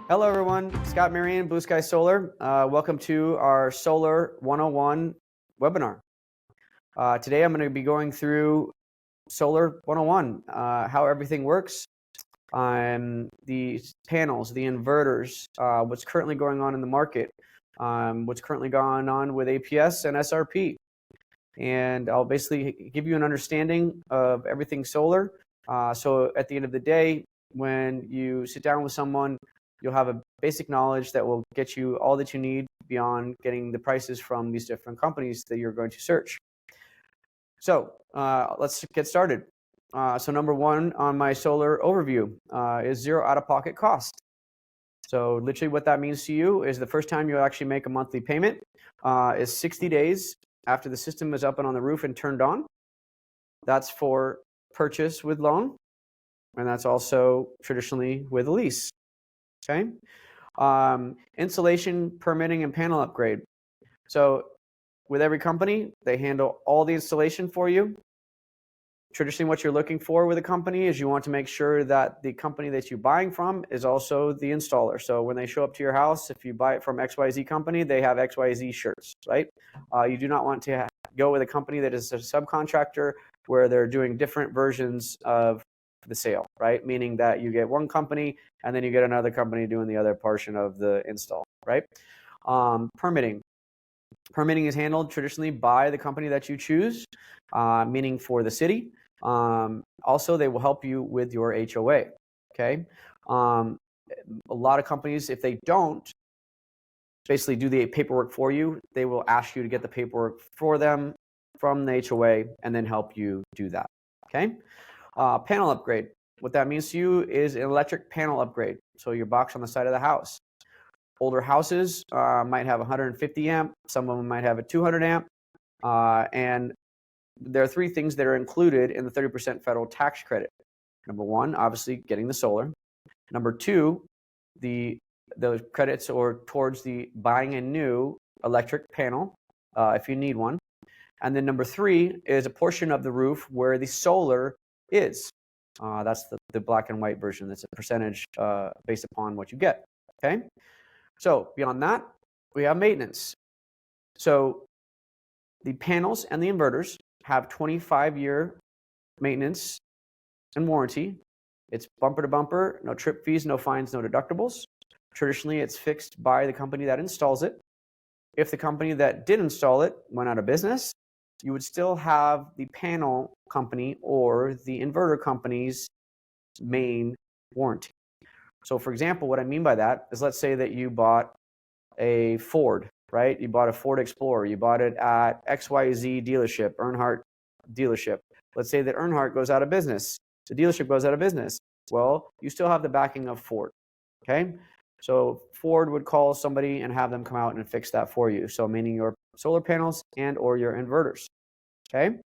Hello everyone, Scott Marion, Blue Sky Solar. Welcome to our Solar 101 webinar. Today I'm going to be going through Solar 101, how everything works, the panels, the inverters, what's currently going on in the market, what's currently going on with APS and SRP. And I'll basically give you an understanding of everything solar. So at the end of the day, when you sit down with someone, you'll have a basic knowledge that will get you all that you need beyond getting the prices from these different companies that you're going to search. So let's get started. So number one on my solar overview is zero out-of-pocket cost. So literally what that means to you is the first time you'll actually make a monthly payment is 60 days after the system is up and on the roof and turned on. That's for purchase with loan, and that's also traditionally with a lease. Okay. Installation, permitting, and panel upgrade. So with every company, they handle all the installation for you. Traditionally, what you're looking for with a company is you want to make sure that the company that you're buying from is also the installer. So when they show up to your house, if you buy it from XYZ company, they have XYZ shirts, right? You do not want to go with a company that is a subcontractor where they're doing different versions of the sale, right? Meaning that you get one company and then you get another company doing the other portion of the install, right? Permitting. Permitting is handled traditionally by the company that you choose, meaning for the city. Also, they will help you with your HOA, okay? A lot of companies, if they don't basically do the paperwork for you, they will ask you to get the paperwork for them from the HOA and then help you do that, okay? Panel upgrade. What that means to you is an electric panel upgrade. So your box on the side of the house. Older houses might have 150 amp. Some of them might have a 200 amp. And there are three things that are included in the 30% federal tax credit. Number one, obviously getting the solar. Number two, those credits are towards the buying a new electric panel if you need one. And then number three is a portion of the roof where the solar is. That's the black and white version. That's a percentage based upon what you get, okay? So beyond that, we have maintenance. So the panels and the inverters have 25-year maintenance and warranty. It's bumper to bumper, no trip fees, no fines, no deductibles. Traditionally, it's fixed by the company that installs it. If the company that did install it went out of business, you would still have the panel company or the inverter company's main warranty. So for example, what I mean by that is, let's say that you bought a Ford, right? You bought a Ford Explorer. You bought it at XYZ dealership, Earnhardt dealership. Let's say that Earnhardt goes out of business. The dealership goes out of business. Well, you still have the backing of Ford, okay? So Ford would call somebody and have them come out and fix that for you. So meaning your solar panels and or your inverters, okay?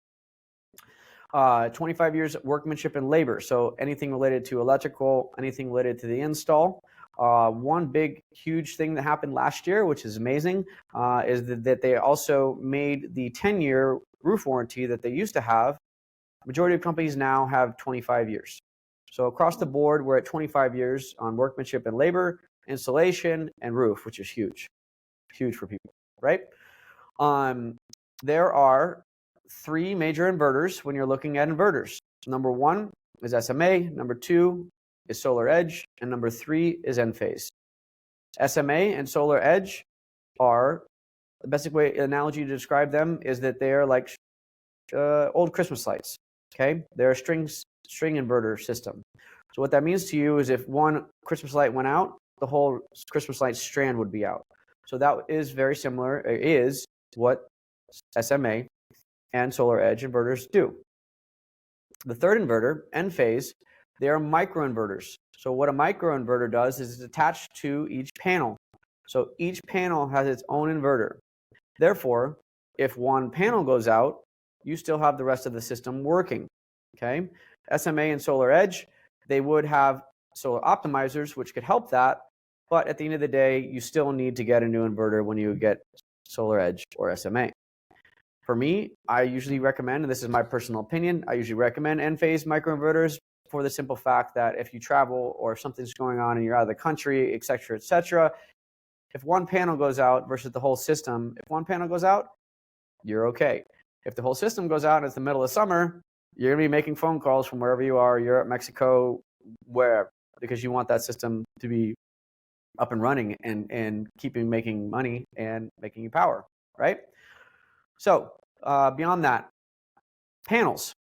25 years workmanship and labor. So anything related to electrical, anything related to the install. One big, huge thing that happened last year, which is amazing, is that they also made the 10-year roof warranty that they used to have. Majority of companies now have 25 years. So across the board, we're at 25 years on workmanship and labor, installation, and roof, which is huge. Huge for people, right? There are three major inverters when you're looking at inverters. Number one is SMA, number two is Solar Edge, and number three is Enphase. SMA and Solar Edge are, the best analogy to describe them is that they are like old Christmas lights, okay? They're a string inverter system. So what that means to you is if one Christmas light went out, the whole Christmas light strand would be out. So that is very similar, is what SMA and Solar Edge inverters do. The third inverter, Enphase, they are microinverters. So what a microinverter does is it's attached to each panel. So each panel has its own inverter. Therefore, if one panel goes out, you still have the rest of the system working, okay? SMA and Solar Edge, they would have solar optimizers, which could help that, but at the end of the day, you still need to get a new inverter when you get Solar Edge or SMA. For me, I usually recommend, and this is my personal opinion, I usually recommend Enphase microinverters for the simple fact that if you travel or if something's going on and you're out of the country, et cetera, if one panel goes out versus the whole system, if one panel goes out, you're okay. If the whole system goes out and it's the middle of summer, you're going to be making phone calls from wherever you are, Europe, Mexico, wherever, because you want that system to be up and running and keeping making money and making you power, right? So beyond that, panels.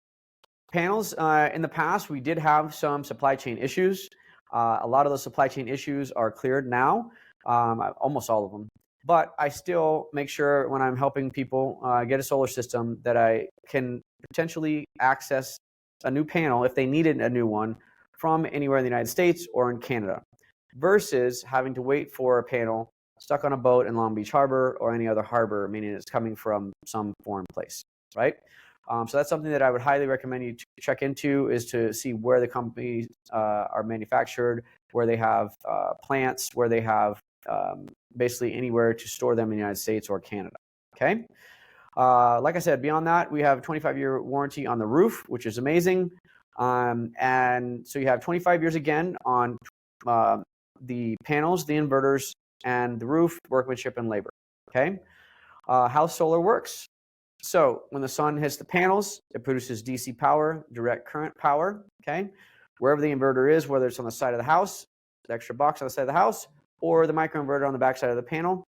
Panels, in the past, we did have some supply chain issues. A lot of those supply chain issues are cleared now, almost all of them. But I still make sure when I'm helping people get a solar system that I can potentially access a new panel if they needed a new one from anywhere in the United States or in Canada, versus having to wait for a panel stuck on a boat in Long Beach Harbor or any other harbor, meaning it's coming from some foreign place, right? So that's something that I would highly recommend you to check into, is to see where the companies are manufactured, where they have plants, where they have basically anywhere to store them in the United States or Canada, okay? Like I said, beyond that, we have a 25-year warranty on the roof, which is amazing. And so you have 25 years again on the panels, the inverters, and the roof, workmanship, and labor, okay? How solar works. So when the sun hits the panels, it produces DC power, direct current power, okay? Wherever the inverter is, whether it's on the side of the house, the extra box on the side of the house, or the microinverter on the back side of the panel,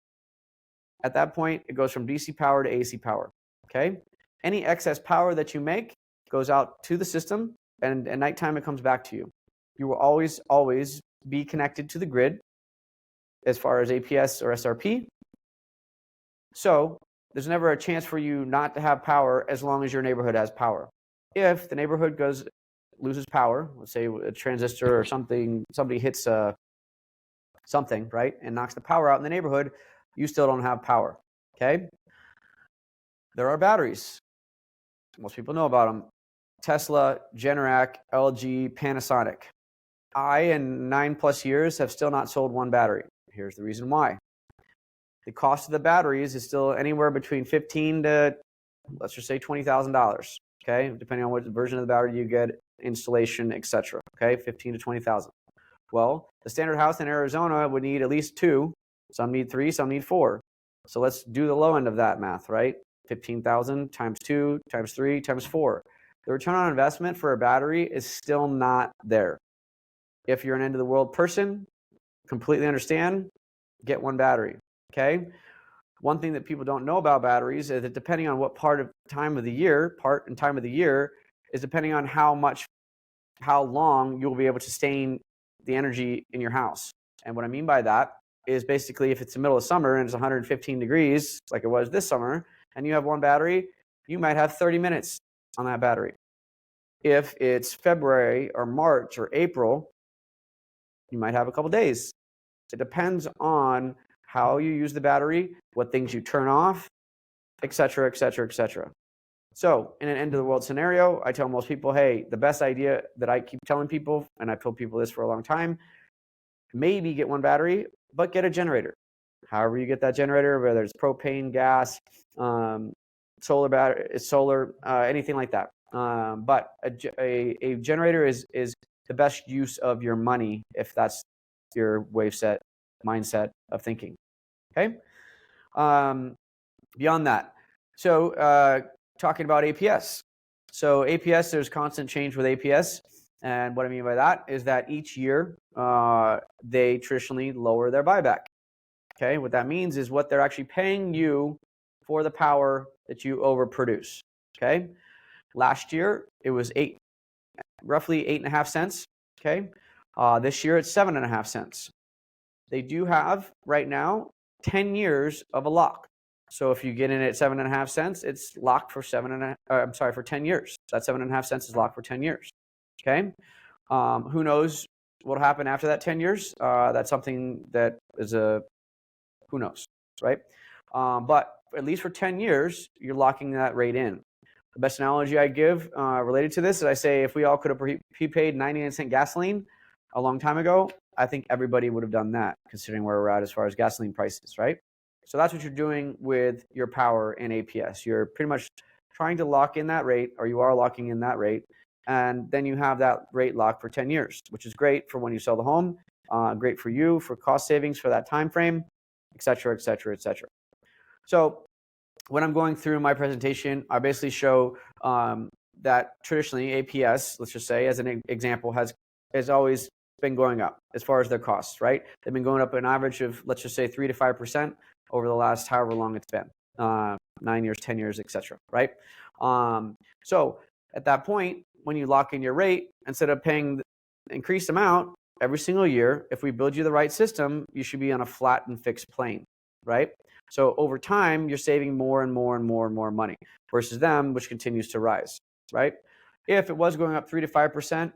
at that point, it goes from DC power to AC power, okay? Any excess power that you make goes out to the system, and at nighttime, it comes back to you. You will always, always be connected to the grid as far as APS or SRP. So there's never a chance for you not to have power as long as your neighborhood has power. If the neighborhood loses power, let's say a transistor or something, somebody hits something, right, and knocks the power out in the neighborhood, you still don't have power, okay? There are batteries. Most people know about them. Tesla, Generac, LG, Panasonic. I, in 9+ years, have still not sold one battery. Here's the reason why. The cost of the batteries is still anywhere between $15,000 to, let's just say, $20,000, okay? Depending on what version of the battery you get, installation, etc. Okay, $15,000 to $20,000. Well, the standard house in Arizona would need at least 2. Some need 3, some need 4. So let's do the low end of that math, right? 15,000 times 2 times 3 times 4. The return on investment for a battery is still not there. If you're an end of the world person, completely understand, get one battery, okay? One thing that people don't know about batteries is that depending on what part and time of the year is depending on how long you'll be able to sustain the energy in your house. And what I mean by that is basically if it's the middle of summer and it's 115 degrees, like it was this summer, and you have one battery, you might have 30 minutes on that battery. If it's February or March or April, you might have a couple days. It depends on how you use the battery, what things you turn off, etc., etc., etc. So in an end of the world scenario, I tell most people, hey, the best idea that I keep telling people, and I've told people this for a long time, maybe get one battery, but get a generator. However you get that generator, whether it's propane, gas, solar battery, anything like that. But a generator is the best use of your money if that's your mindset of thinking. Okay. Beyond that, so talking about APS. So APS, there's constant change with APS, and what I mean by that is that each year they traditionally lower their buyback. Okay, what that means is what they're actually paying you for the power that you overproduce. Okay, last year it was roughly 8.5 cents. Okay, this year it's 7.5 cents. They do have right now 10 years of a lock. So if you get in at 7.5 cents, it's locked for 10 years. That 7.5 cents is locked for 10 years. Okay, who knows what'll happen after that 10 years? That's something that is who knows, right? But at least for 10 years, you're locking that rate in. The best analogy I give related to this is I say if we all could have prepaid 99-cent gasoline a long time ago, I think everybody would have done that, considering where we're at as far as gasoline prices, right? So that's what you're doing with your power in APS. You're pretty much trying to lock in that rate, or you are locking in that rate, and then you have that rate locked for 10 years, which is great for when you sell the home, great for you for cost savings for that time frame, et cetera, et cetera, et cetera. So when I'm going through my presentation, I basically show that traditionally APS, let's just say as an example, has always been going up as far as their costs, right? They've been going up an average of, let's just say 3 to 5% over the last however long it's been, 9 years, 10 years, et cetera, right? So at that point, when you lock in your rate, instead of paying the increased amount every single year, if we build you the right system, you should be on a flat and fixed plane, right? So over time, you're saving more and more and more and more money versus them, which continues to rise, right? If it was going up 3 to 5%,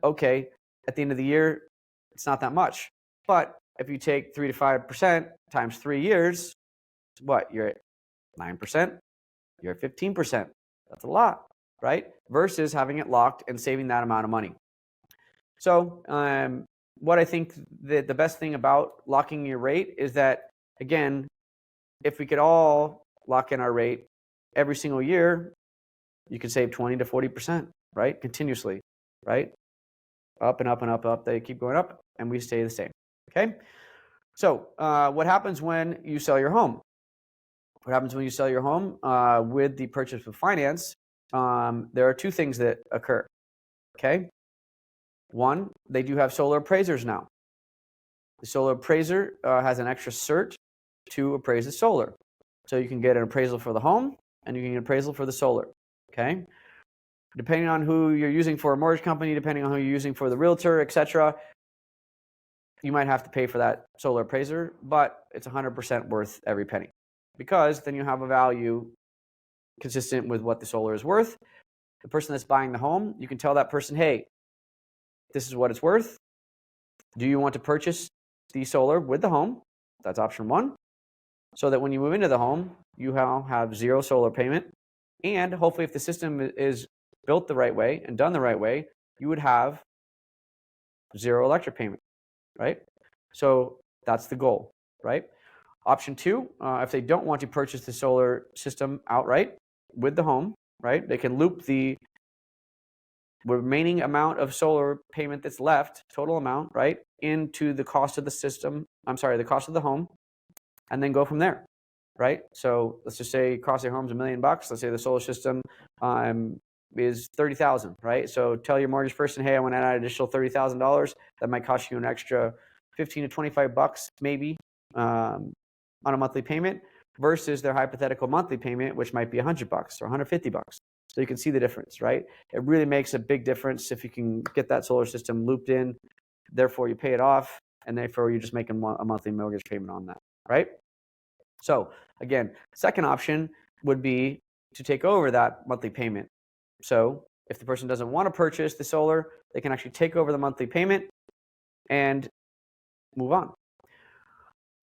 okay, at the end of the year, it's not that much. But if you take 3 to 5% times 3 years, what? You're at 9%, you're at 15%. That's a lot, right? Versus having it locked and saving that amount of money. So what I think that the best thing about locking your rate is that, again, if we could all lock in our rate every single year, you could save 20 to 40%, right? Continuously, right? Up and up and up and up. They keep going up and we stay the same, okay? So what happens when you sell your home? What happens when you sell your home with the purchase with finance? There are two things that occur, okay? One, they do have solar appraisers now. The solar appraiser has an extra cert to appraise the solar. So you can get an appraisal for the home and you can get an appraisal for the solar, okay? Depending on who you're using for a mortgage company, depending on who you're using for the realtor, etc., you might have to pay for that solar appraiser, but it's 100% worth every penny because then you have a value consistent with what the solar is worth. The person that's buying the home, you can tell that person, hey, this is what it's worth. Do you want to purchase the solar with the home? That's option one. So that when you move into the home, you now have zero solar payment. And hopefully if the system is built the right way and done the right way, you would have zero electric payment, right? So that's the goal, right? Option two, if they don't want to purchase the solar system outright with the home, right? They can loop the remaining amount of solar payment that's left, total amount, right, into the cost of the system, the cost of the home, and then go from there, right? So let's just say cost of your home's $1 million. Let's say the solar system is $30,000, right? So tell your mortgage person, hey, I want to add an additional $30,000. That might cost you an extra $15 to $25 maybe on a monthly payment versus their hypothetical monthly payment, which might be $100 or $150. So you can see the difference, right? It really makes a big difference if you can get that solar system looped in. Therefore, you pay it off, and therefore you're just making a monthly mortgage payment on that, right? So again, second option would be to take over that monthly payment. So if the person doesn't want to purchase the solar, they can actually take over the monthly payment and move on.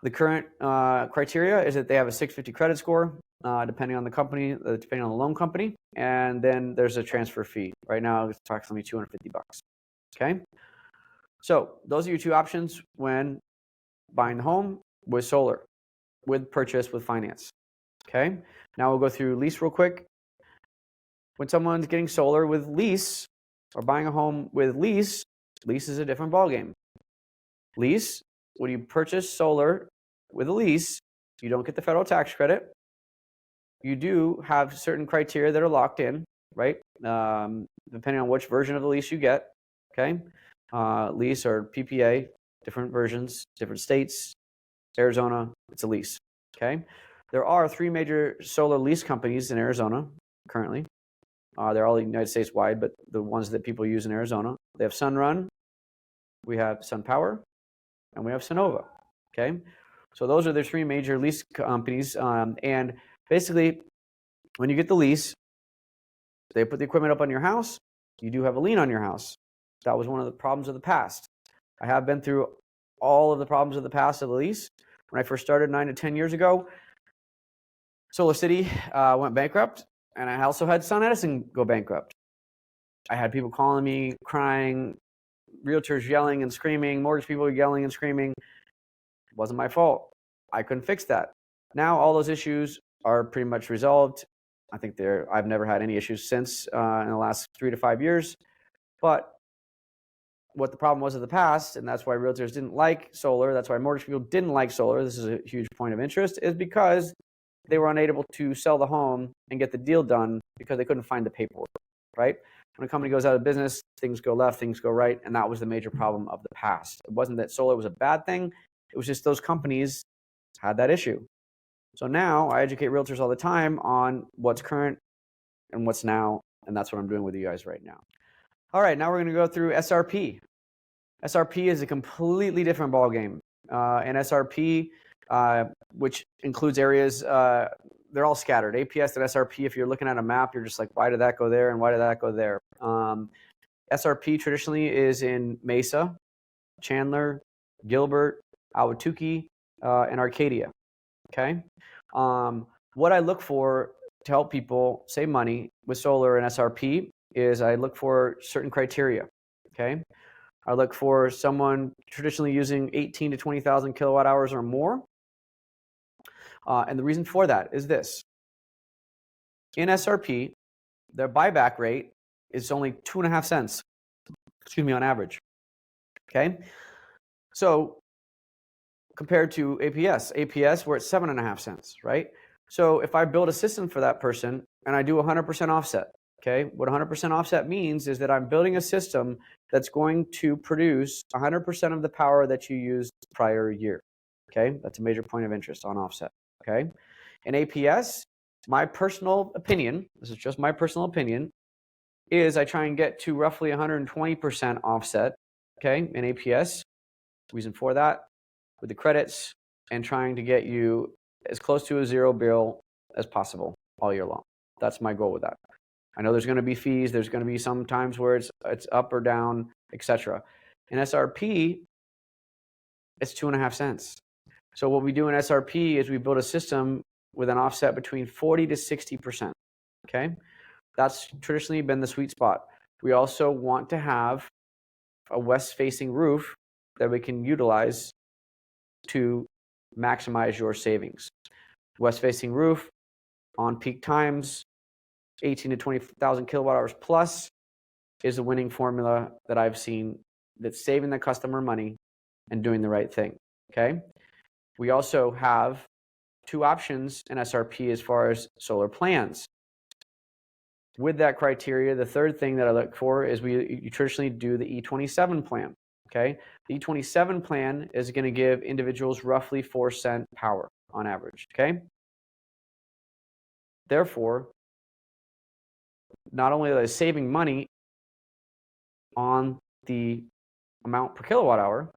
The current criteria is that they have a 650 credit score, depending on the company, depending on the loan company, and then there's a transfer fee. Right now, it's approximately $250. Okay, so those are your two options when buying the home with solar, with purchase with finance. Okay, now we'll go through lease real quick. When someone's getting solar with lease or buying a home with lease is a different ballgame. Lease, when you purchase solar with a lease, you don't get the federal tax credit. You do have certain criteria that are locked in, right? Depending on which version of the lease you get, okay? Lease or PPA, different versions, different states. Arizona, it's a lease, okay? There are 3 major solar lease companies in Arizona currently. They're all United States wide, but the ones that people use in Arizona, they have Sunrun, we have SunPower, and we have Sonova, okay? So those are the 3 major lease companies, and basically, when you get the lease, they put the equipment up on your house, you do have a lien on your house. That was one of the problems of the past. I have been through all of the problems of the past of the lease. When I first started 9 to 10 years ago, Solar City went bankrupt, and I also had Sun Edison go bankrupt. I had people calling me, crying, realtors yelling and screaming, mortgage people yelling and screaming. It wasn't my fault. I couldn't fix that. Now all those issues are pretty much resolved. I think I've never had any issues since in the last 3 to 5 years. But what the problem was in the past, and that's why realtors didn't like solar, that's why mortgage people didn't like solar, this is a huge point of interest, is because they were unable to sell the home and get the deal done because they couldn't find the paperwork, right? When a company goes out of business, things go left, things go right, and that was the major problem of the past. It wasn't that solar was a bad thing, it was just those companies had that issue. So now I educate realtors all the time on what's current and what's now, and that's what I'm doing with you guys right now. All right, now we're going to go through SRP. SRP is a completely different ballgame. And SRP, which includes areas, they're all scattered. APS and SRP, if you're looking at a map, you're just like, why did that go there and why did that go there? SRP traditionally is in Mesa, Chandler, Gilbert, Ahwatukee, and Arcadia. Okay. What I look for to help people save money with solar and SRP is I look for certain criteria. Okay. I look for someone traditionally using 18 to 20,000 kilowatt hours or more. And the reason for that is this. In SRP, their buyback rate is only 2.5 cents, on average. Okay. So compared to APS, we're at 7.5 cents, right? So if I build a system for that person and I do 100% offset, okay, what 100% offset means is that I'm building a system that's going to produce 100% of the power that you used prior year, okay? That's a major point of interest on offset, okay? In APS, my personal opinion, this is just my personal opinion, is I try and get to roughly 120% offset, okay, in APS. Reason for that, with the credits and trying to get you as close to a zero bill as possible all year long. That's my goal with that. I know there's going to be fees. There's going to be some times where it's up or down, etc. In SRP, it's 2.5 cents. So what we do in SRP is we build a system with an offset between 40 to 60%. Okay, that's traditionally been the sweet spot. We also want to have a west-facing roof that we can utilize to maximize your savings. West-facing roof on peak times, 18 to 20,000 kilowatt hours plus is a winning formula that I've seen that's saving the customer money and doing the right thing. Okay. We also have two options in SRP as far as solar plans. With that criteria, the third thing that I look for is you traditionally do the E27 plan. Okay. The E27 plan is going to give individuals roughly 4-cent power on average. Okay. Therefore, not only are they saving money on the amount per kilowatt hour,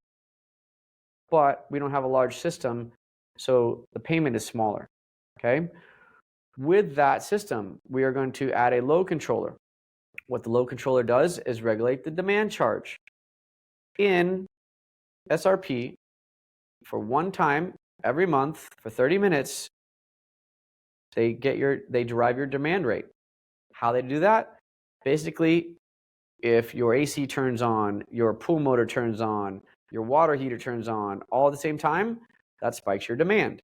but we don't have a large system, so the payment is smaller. Okay. With that system, we are going to add a load controller. What the load controller does is regulate the demand charge. In SRP, for one time every month for 30 minutes, they derive your demand rate. How they do that? Basically, if your AC turns on, your pool motor turns on, your water heater turns on all at the same time, that spikes your demand.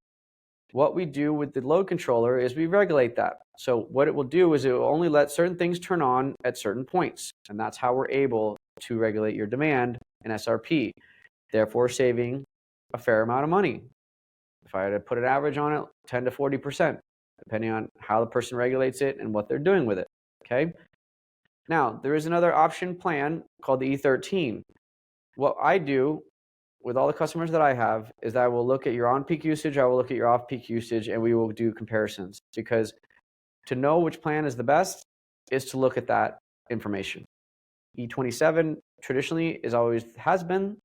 What we do with the load controller is we regulate that. So what it will do is it will only let certain things turn on at certain points. And that's how we're able to regulate your demand in SRP, therefore saving a fair amount of money. If I had to put an average on it, 10 to 40%, depending on how the person regulates it and what they're doing with it. Okay. Now, there is another option plan called the E13. What I do with all the customers that I have is that I will look at your on-peak usage, I will look at your off-peak usage, and we will do comparisons, because to know which plan is the best is to look at that information. E27 traditionally has been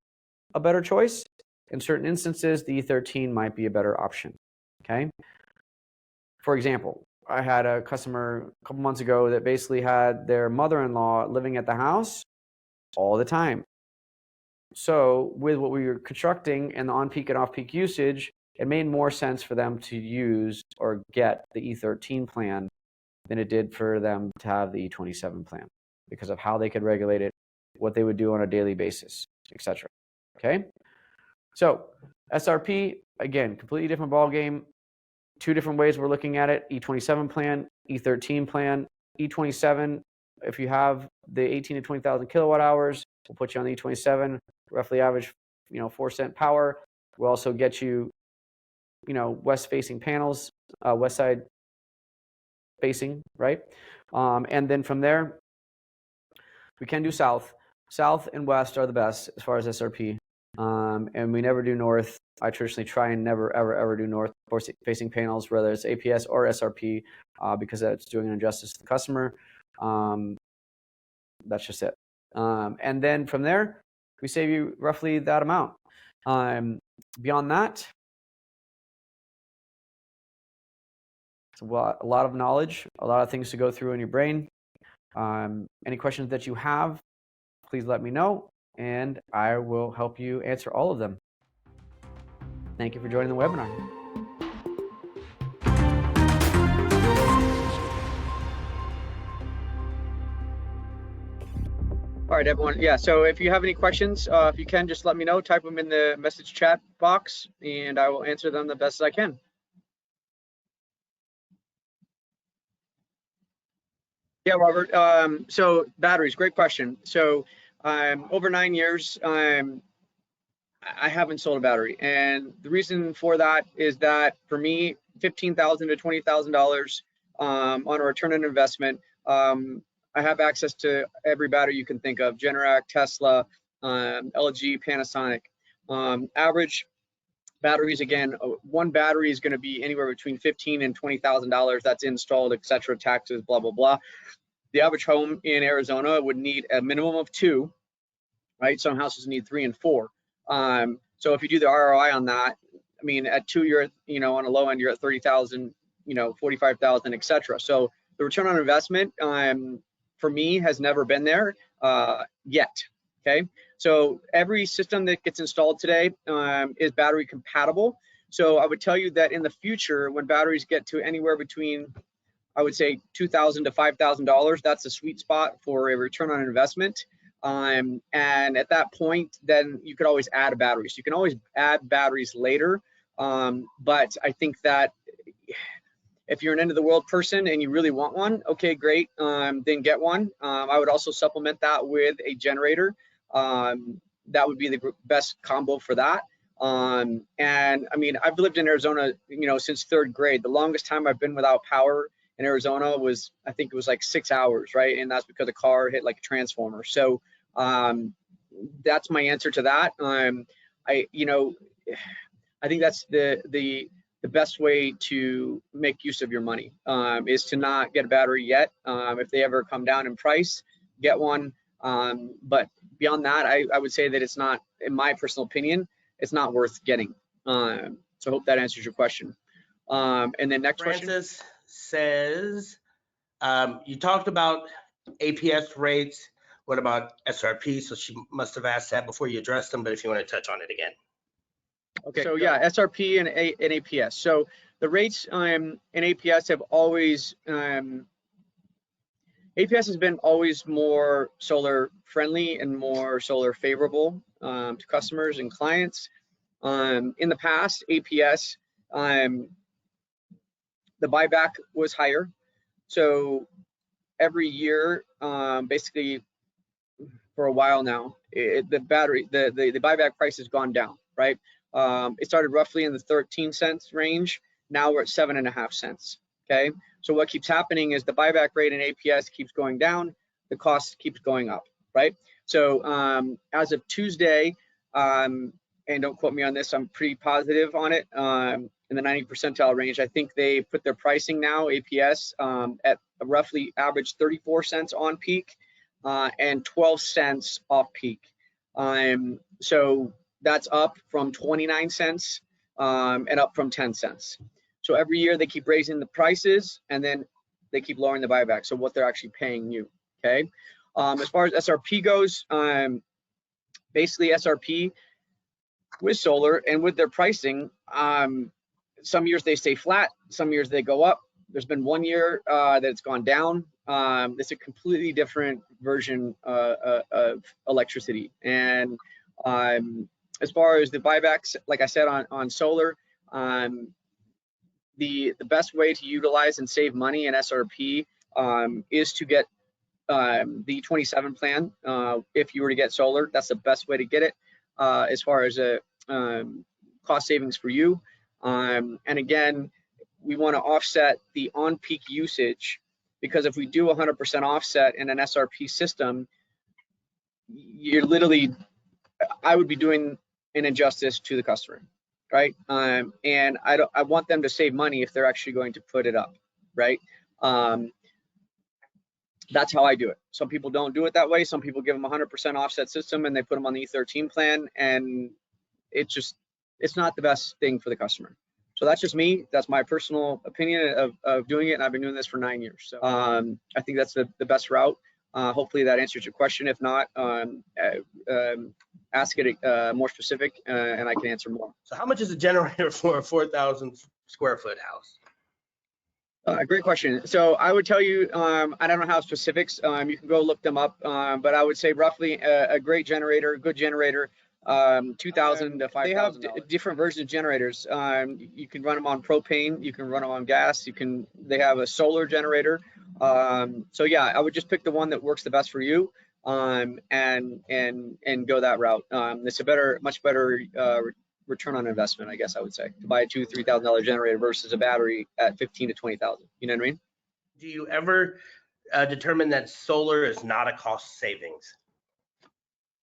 a better choice. In certain instances, the E13 might be a better option. Okay. For example, I had a customer a couple months ago that basically had their mother-in-law living at the house all the time. So with what we were constructing and the on-peak and off-peak usage, it made more sense for them to use or get the E13 plan than it did for them to have the E27 plan, because of how they could regulate it, what they would do on a daily basis, etc. Okay. So SRP, again, completely different ballgame. two different ways we're looking at it: E27 plan, E13 plan. E27, if you have the 18 to 20,000 kilowatt hours, we'll put you on the E27, roughly average, 4-cent power. We'll also get you, west-facing panels, west side facing, right? And then from there, we can do south. South and west are the best as far as SRP. And we never do north. I traditionally try and never, ever do north facing panels, whether it's APS or SRP, because that's doing an injustice to the customer. That's just it. And then from there, we save you roughly that amount. Beyond that, it's a lot of knowledge, a lot of things to go through in your brain. Any questions that you have, please let me know, and I will help you answer all of them. Thank you for joining the webinar. All right, everyone. Yeah, so if you have any questions, if you can, just let me know, type them in the message chat box, and I will answer them the best as I can. Yeah, Robert. So batteries, great question. So over 9 years, I haven't sold a battery, and the reason for that is that for me, $15,000 to $20,000 on a return on investment. I have access to every battery you can think of: Generac, Tesla, LG, Panasonic. Average batteries, again, one battery is going to be anywhere between $15,000 and $20,000. That's installed, etc., taxes, blah blah blah. The average home in Arizona would need a minimum of 2, right? Some houses need 3 and 4. So if you do the ROI on that, I mean, at 2, you're on a low end, you're at 30,000, 45,000, etc. So the return on investment for me has never been there yet. Okay, so every system that gets installed today is battery compatible. So I would tell you that in the future, when batteries get to anywhere between, I would say, $2,000 to $5,000, that's a sweet spot for a return on investment. And at that point, then you could always add a battery. So you can always add batteries later. But I think that if you're an end of the world person and you really want one, okay, great, then get one. I would also supplement that with a generator. That would be the best combo for that. And I mean, I've lived in Arizona, since 3rd grade. The longest time I've been without power in Arizona was, I think it was like 6 hours, right? And that's because a car hit like a transformer. So that's my answer to that. I think that's the best way to make use of your money, is to not get a battery yet. If they ever come down in price, get one. But beyond that, I would say that it's not, in my personal opinion, it's not worth getting. So I hope that answers your question. And then next question. Francis says, you talked about APS rates. What about SRP? So she must have asked that before you addressed them, but if you want to touch on it again. Okay, so yeah, SRP and APS. So the rates in APS have always, APS has been always more solar friendly and more solar favorable to customers and clients. In the past, APS, the buyback was higher. So every year, basically for a while now, the buyback price has gone down, right? It started roughly in the 13 cents range. Now we're at 7.5 cents. Okay, so what keeps happening is the buyback rate in APS keeps going down, the cost keeps going up, right? So as of Tuesday, and don't quote me on this, I'm pretty positive on it, in the 90th percentile range. I think they put their pricing now, APS, at a roughly average 34 cents on peak and 12 cents off peak. So that's up from 29 cents and up from 10 cents. So every year they keep raising the prices and then they keep lowering the buyback. So what they're actually paying you, okay? As far as SRP goes, basically SRP with solar and with their pricing, some years they stay flat, some years they go up. There's been 1 year that it's gone down. It's a completely different version of electricity. And as far as the buybacks, like I said on solar, the best way to utilize and save money in SRP is to get the 27 plan. If you were to get solar, that's the best way to get it as far as a cost savings for you. And again, we want to offset the on-peak usage, because if we do 100% offset in an SRP system, you're literally, I would be doing an injustice to the customer, right? And I want them to save money if they're actually going to put it up, right? That's how I do it. Some people don't do it that way. Some people give them 100% offset system and they put them on the E13 plan, and it's not the best thing for the customer. So that's just me. That's my personal opinion of doing it, and I've been doing this for 9 years. So I think that's the best route. Hopefully that answers your question. If not, ask it more specific, and I can answer more. So how much is a generator for a 4,000 square foot house? Great question. So I would tell you, I don't know how specifics, you can go look them up, but I would say roughly a great generator, good generator, $2,000 to $5,000. They have different versions of generators. You can run them on propane, you can run them on gas, they have a solar generator. So yeah, I would just pick the one that works the best for you, and go that route. It's a much better return on investment, I guess I would say, to buy a $2,000 to $3,000 generator versus a battery at $15,000 to $20,000. You know what I mean? Do you ever determine that solar is not a cost savings?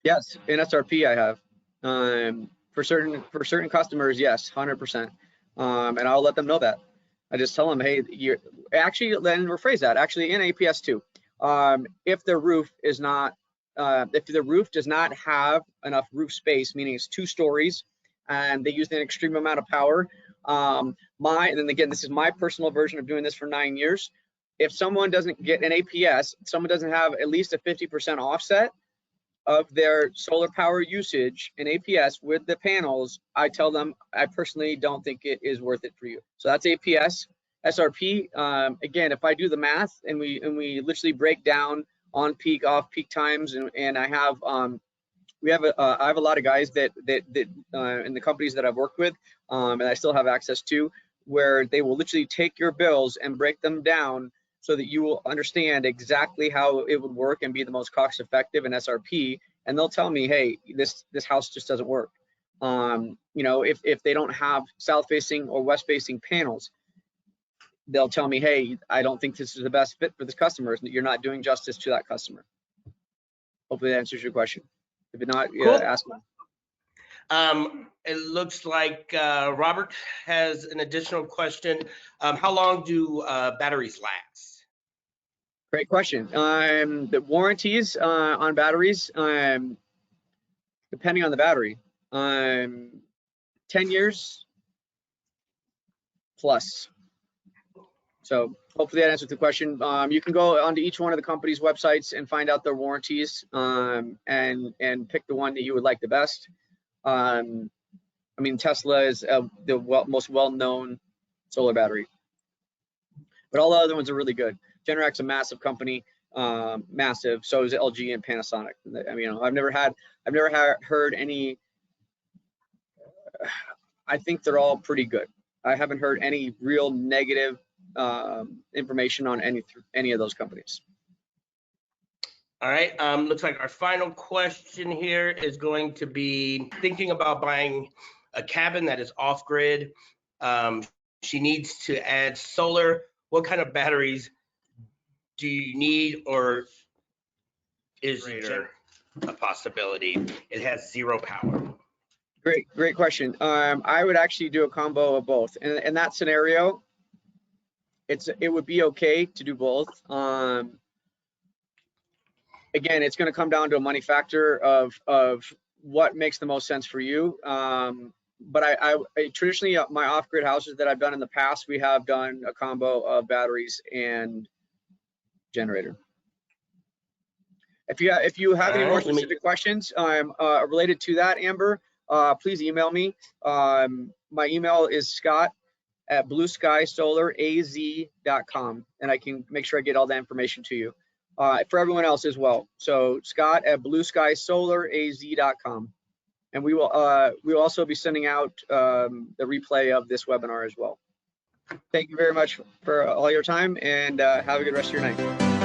Yes, in SRP I have. For certain customers, yes, 100%. And I'll let them know that. I just tell them, hey, you're actually, then rephrase that. Actually, in APS too, if the roof is not, if the roof does not have enough roof space, meaning it's 2 stories, and they use an extreme amount of power. And then again, this is my personal version of doing this for 9 years. If someone doesn't get an APS, someone doesn't have at least a 50% offset of their solar power usage in APS with the panels, I tell them, I personally don't think it is worth it for you. So that's APS. SRP, again, if I do the math and we literally break down on peak, off peak times, and I have, I have a lot of guys that in the companies that I've worked with, and I still have access to, where they will literally take your bills and break them down so that you will understand exactly how it would work and be the most cost effective in SRP. And they'll tell me, hey, this house just doesn't work. You know, if they don't have south facing or west facing panels, they'll tell me, hey, I don't think this is the best fit for this customer. You're not doing justice to that customer. Hopefully that answers your question. If it not, Cool. ask me. It looks like Robert has an additional question. How long do batteries last? Great question. The warranties on batteries, depending on the battery, 10 years plus. So hopefully that answers the question. You can go onto each one of the company's websites and find out their warranties, and pick the one that you would like the best. I mean, Tesla is the most well-known solar battery, but all the other ones are really good. Generac's a massive company, massive. So is LG and Panasonic. I mean, I've never heard any. I think they're all pretty good. I haven't heard any real negative information on any of those companies. All right. Looks like our final question here is going to be thinking about buying a cabin that is off grid. She needs to add solar. What kind of batteries do you need, or is generator a possibility? It has 0 power. Great question. I would actually do a combo of both. In that scenario, it would be okay to do both. Again, it's going to come down to a money factor of what makes the most sense for you. But I traditionally, my off-grid houses that I've done in the past, we have done a combo of batteries and generator. If you have any more specific questions related to that, Amber, please email me. My email is scott@blueskysolar.az.com, and I can make sure I get all that information to you. For everyone else as well. So scott@blueskysolar.az.com, and we will also be sending out the replay of this webinar as well. Thank you very much for all your time, and have a good rest of your night.